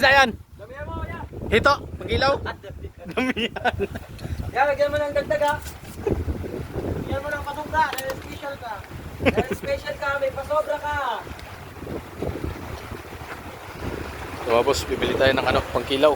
isda yan? Damihan mo, yan. Hito, pag-ilaw. Damihan. Yan, lagyan mo ng dagdag ha. Lagyan mo ng pasobra, dahil special ka. Dahil special ka, may pasobra ka. So, boss, bibili tayo ng ano, pangkilaw.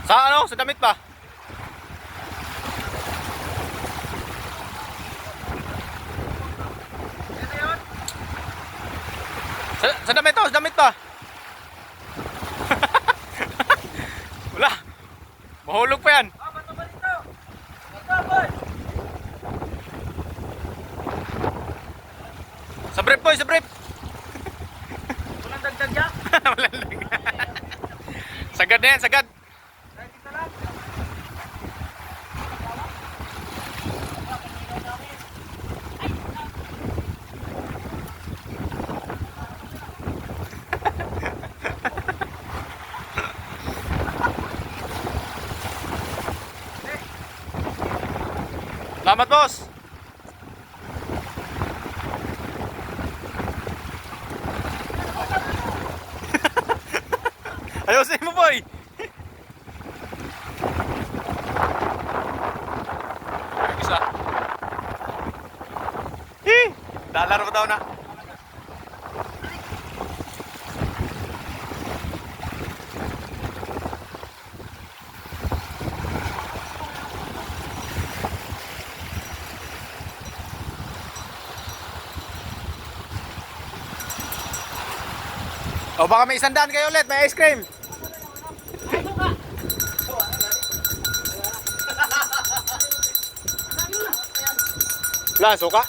Sa ano? Sa damit ba? Sa damit to, sa damit ba? Wala. Mahulog pa yan. Ah, bato ba dito? Bato, boy. Sa brief boy, sa brief. Walang dagdag ya? Wala lang. Sagad na yan, sagad. Kahit isa lang. Salamat, boss. Ayusin mo, boy. Isa. Dalar mo daw na. O baka may 100 kayo ulit, may ice cream. Wala, suka.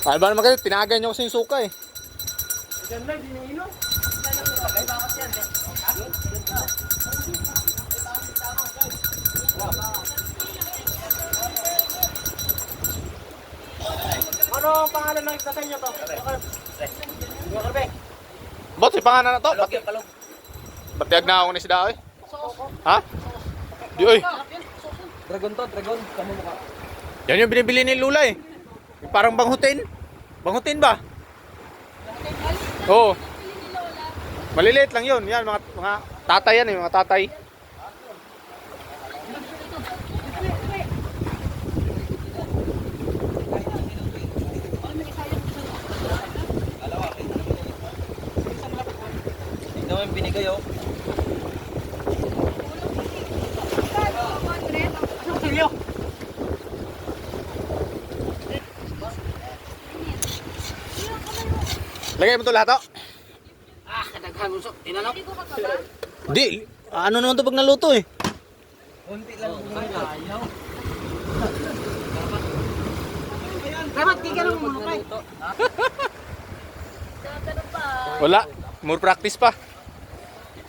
Ano ba naman kayo? Tinagan nyo kasi yung suka eh. Diyan lang, di nainom. Ay, bakit yan? Ano ang pangalan ng isda sa inyo to? Karbe. Bot, si pangalan na to. Batiyag na ako ni si Daoy. Ha? Di oy. Dragon to, dragon. Kamu mukha. Yan yung binibili ni Lula eh. Yung parang banghutin. Banghutin ba? Oo. Maliliit lang yun. Yan, mga tatay yan eh, mga tatay. Ito yung binigay oh. Anong silyo? Lagay mo to lahat oh. Ah, kadaghan mo so. Tinanong. Di, ano naman to pag naluto eh. Unti lang. Ayaw. Dapat kikalong mo kay. Wala, more practice pa.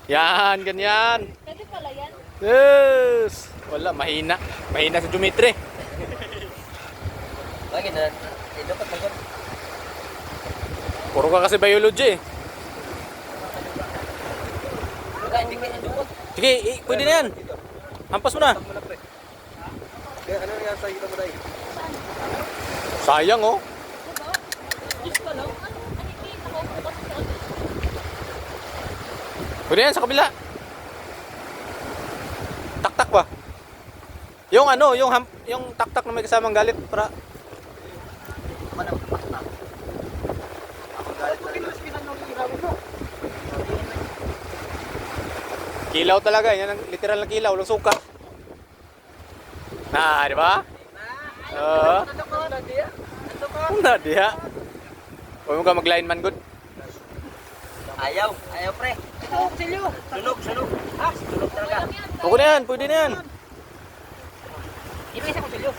Yan, ganyan. Pwede pala yan. Yes. Wala, mahina. Mahina sa geometry. Lagi na. Ito pa tagot. Puro ka kasi biology eh. Wala, hindi ka dukot. Sige, pwede na yan. Hampas mo na. Kaya ano nga sa ito mo dahil? Sayang oh. Yes pa lang. Ano? Nakikita ko bukas sa Pwede yan sa kabila. Taktak ba? Yung ano, yung taktak na may kasamang galit para kilaw talaga, yan ang literal na kilaw, walang suka. Na, di ba? Oo. Diha. Huwag mo ka mag-lineman good. Ayaw pre. Sunog. Ha? Sunog talaga. Huwag na yan, pwede na yan. Ito isa kong silyo.